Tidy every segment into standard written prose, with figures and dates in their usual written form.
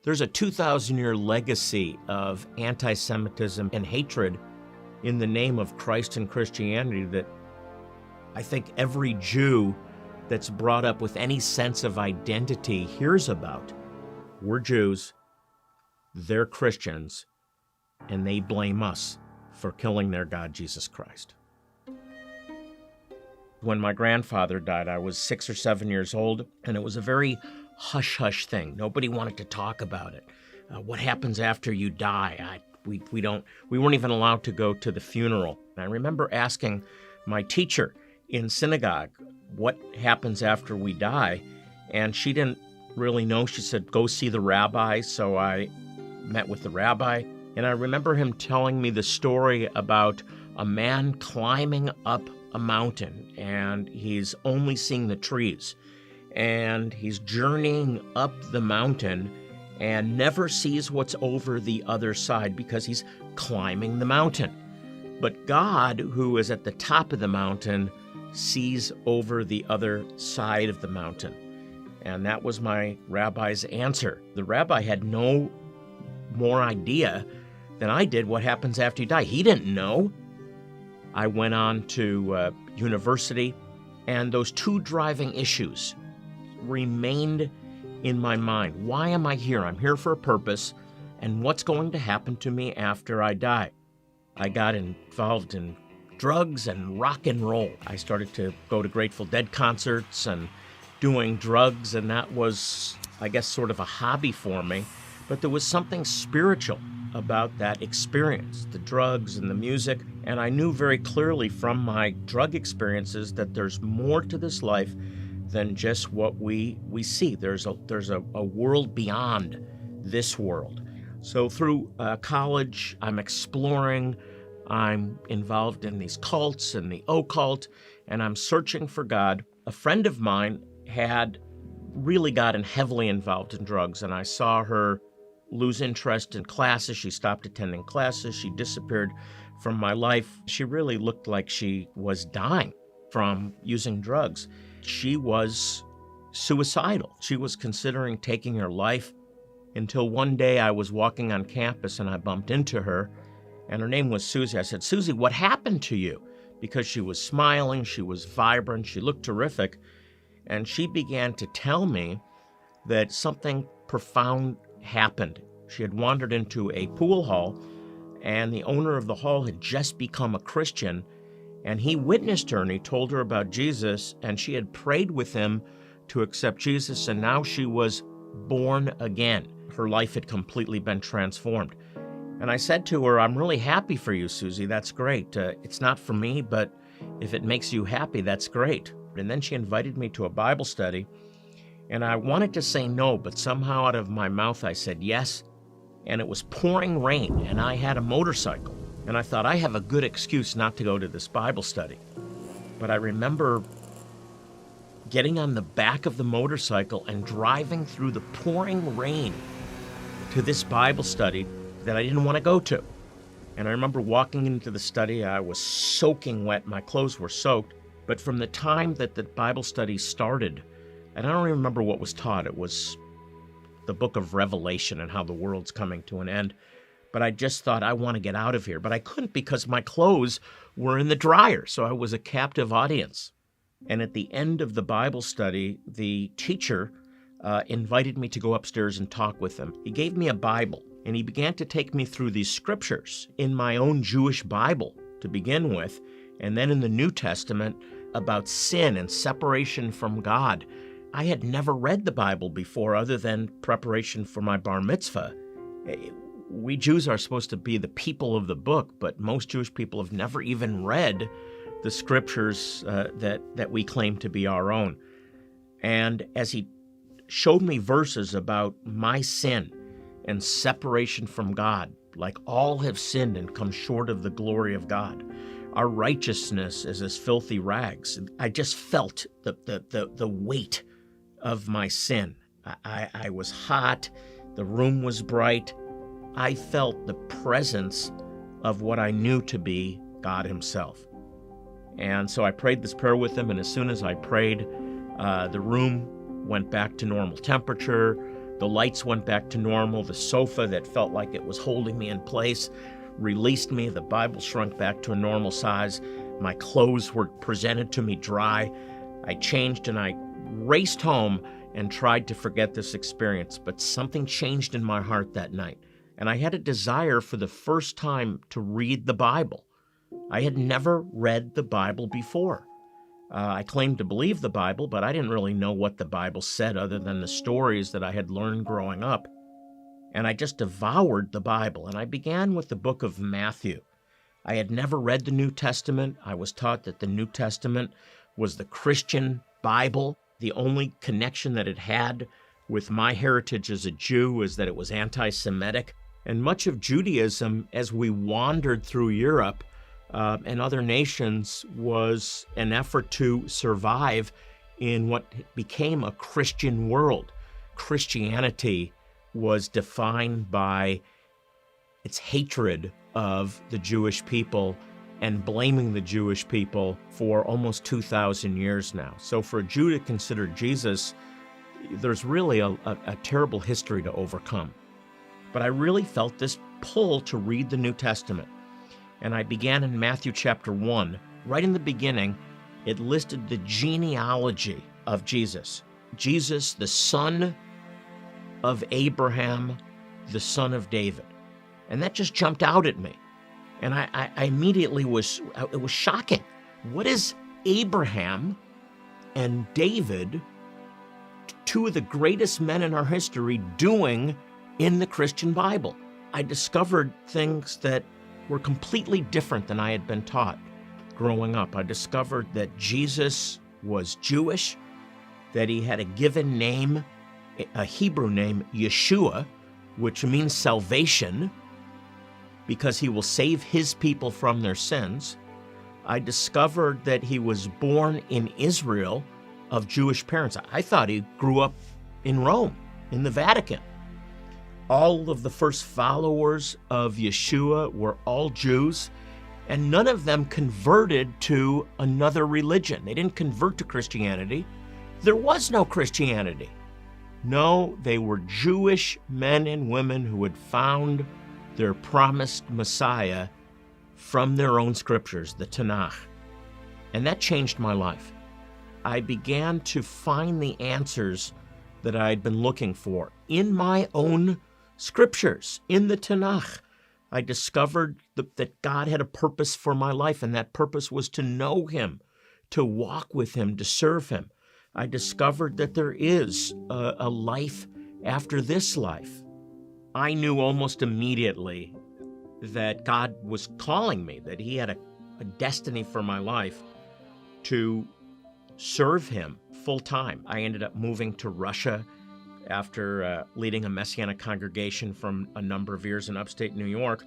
There's a 2,000-year legacy of anti-Semitism and hatred in the name of Christ and Christianity that I think every Jew that's brought up with any sense of identity hears about. We're Jews, they're Christians, and they blame us for killing their God, Jesus Christ. When my grandfather died, I was 6 or 7 years old, and it was a very hush-hush thing. Nobody wanted to talk about it. What happens after you die? We weren't even allowed to go to the funeral. And I remember asking my teacher in synagogue, what happens after we die? And she didn't really know. She said, go see the rabbi. So I met with the rabbi, and I remember him telling me the story about a man climbing up a mountain, and he's only seeing the trees, and he's journeying up the mountain and never sees what's over the other side because he's climbing the mountain. But God, who is at the top of the mountain, sees over the other side of the mountain. And that was my rabbi's answer. The rabbi had no more idea than I did what happens after you die. He didn't know. I went on to university, and those two driving issues remained in my mind. Why am I here? I'm here for a purpose, and what's going to happen to me after I die? I got involved in drugs and rock and roll. I started to go to Grateful Dead concerts and doing drugs, and that was, I guess, sort of a hobby for me. But there was something spiritual about that experience, the drugs and the music, and I knew very clearly from my drug experiences that there's more to this life than just what we see. There's a world beyond this world. So through college, I'm exploring, I'm involved in these cults and the occult, and I'm searching for God. A friend of mine had really gotten heavily involved in drugs, and I saw her lose interest in classes. She stopped attending classes. She disappeared from my life. She really looked like she was dying from using drugs. She was suicidal. She was considering taking her life until one day I was walking on campus and I bumped into her, and her name was Susie. I said, Susie, what happened to you? Because she was smiling, she was vibrant, she looked terrific, and she began to tell me that something profound happened. She had wandered into a pool hall, and the owner of the hall had just become a Christian, and he witnessed her, and he told her about Jesus, and she had prayed with him to accept Jesus, and now she was born again. Her life had completely been transformed. And I said to her, I'm really happy for you, Susie. That's great. It's not for me, but if it makes you happy, that's great. And then she invited me to a Bible study, and I wanted to say no, but somehow out of my mouth I said yes, and it was pouring rain, and I had a motorcycle, and I thought I have a good excuse not to go to this Bible study. But I remember getting on the back of the motorcycle and driving through the pouring rain to this Bible study that I didn't want to go to. And I remember walking into the study, I was soaking wet, my clothes were soaked, but from the time that the Bible study started, and I don't even remember what was taught. It was the book of Revelation and how the world's coming to an end. But I just thought, I want to get out of here. But I couldn't because my clothes were in the dryer, so I was a captive audience. And at the end of the Bible study, the teacher invited me to go upstairs and talk with him. He gave me a Bible, and he began to take me through these scriptures in my own Jewish Bible to begin with, and then in the New Testament about sin and separation from God. I had never read the Bible before other than preparation for my bar mitzvah. We Jews are supposed to be the people of the book, but most Jewish people have never even read the scriptures that we claim to be our own. And as he showed me verses about my sin and separation from God, like all have sinned and come short of the glory of God. Our righteousness is as filthy rags. I just felt the weight of my sin. I was hot. The room was bright. I felt the presence of what I knew to be God himself. And so I prayed this prayer with him, and as soon as I prayed, the room went back to normal temperature. The The lights went back to normal. The sofa that felt like it was holding me in place released me. The Bible shrunk back to a normal size. My clothes were presented to me dry. I changed and I raced home and tried to forget this experience, but something changed in my heart that night, and I had a desire for the first time to read the Bible. I had never read the Bible before. I claimed to believe the Bible, but I didn't really know what the Bible said other than the stories that I had learned growing up. And I just devoured the Bible, and I began with the book of Matthew. I had never read the New Testament. I was taught that the New Testament was the Christian Bible. The only connection that it had with my heritage as a Jew is that it was anti-Semitic. And much of Judaism, as we wandered through Europe and other nations, was an effort to survive in what became a Christian world. Christianity was defined by its hatred of the Jewish people and blaming the Jewish people for almost 2,000 years now. So for a Jew to consider Jesus, there's really a terrible history to overcome. But I really felt this pull to read the New Testament. And I began in Matthew chapter 1. Right in the beginning, it listed the genealogy of Jesus. Jesus, the son of Abraham, the son of David. And that just jumped out at me. And I immediately it was shocking. What is Abraham and David, two of the greatest men in our history, doing in the Christian Bible? I discovered things that were completely different than I had been taught growing up. I discovered that Jesus was Jewish, that he had a given name, a Hebrew name, Yeshua, which means salvation, because he will save his people from their sins. I discovered that he was born in Israel of Jewish parents. I thought he grew up in Rome, in the Vatican. All of the first followers of Yeshua were all Jews, and none of them converted to another religion. They didn't convert to Christianity. There was no Christianity. No, they were Jewish men and women who had found their promised Messiah from their own scriptures, the Tanakh. And that changed my life. I began to find the answers that I had been looking for in my own scriptures, in the Tanakh. I discovered that God had a purpose for my life, and that purpose was to know him, to walk with him, to serve him. I discovered that there is a life after this life. I knew almost immediately that God was calling me, that he had a destiny for my life to serve him full time. I ended up moving to Russia after leading a Messianic congregation from a number of years in upstate New York,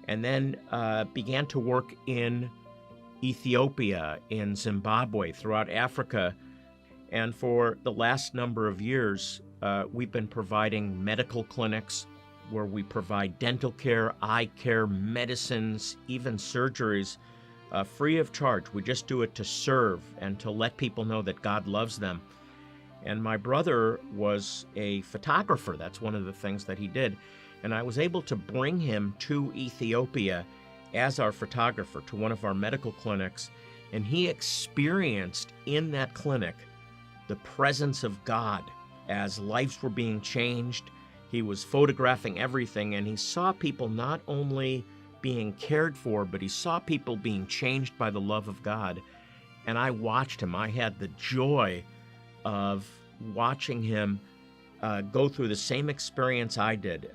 and then began to work in Ethiopia, in Zimbabwe, throughout Africa. And for the last number of years, we've been providing medical clinics where we provide dental care, eye care, medicines, even surgeries, free of charge. We just do it to serve and to let people know that God loves them. And my brother was a photographer. That's one of the things that he did. And I was able to bring him to Ethiopia as our photographer to one of our medical clinics. And he experienced in that clinic the presence of God as lives were being changed. He was photographing everything, and he saw people not only being cared for, but he saw people being changed by the love of God. And I watched him. I had the joy of watching him go through the same experience I did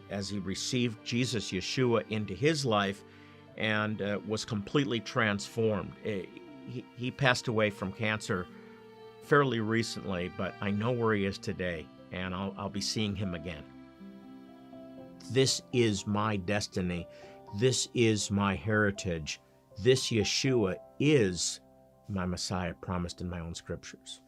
as he received Jesus, Yeshua, into his life and was completely transformed. He passed away from cancer fairly recently, but I know where he is today, and I'll be seeing him again. This is my destiny. This is my heritage. This Yeshua is my Messiah promised in my own scriptures.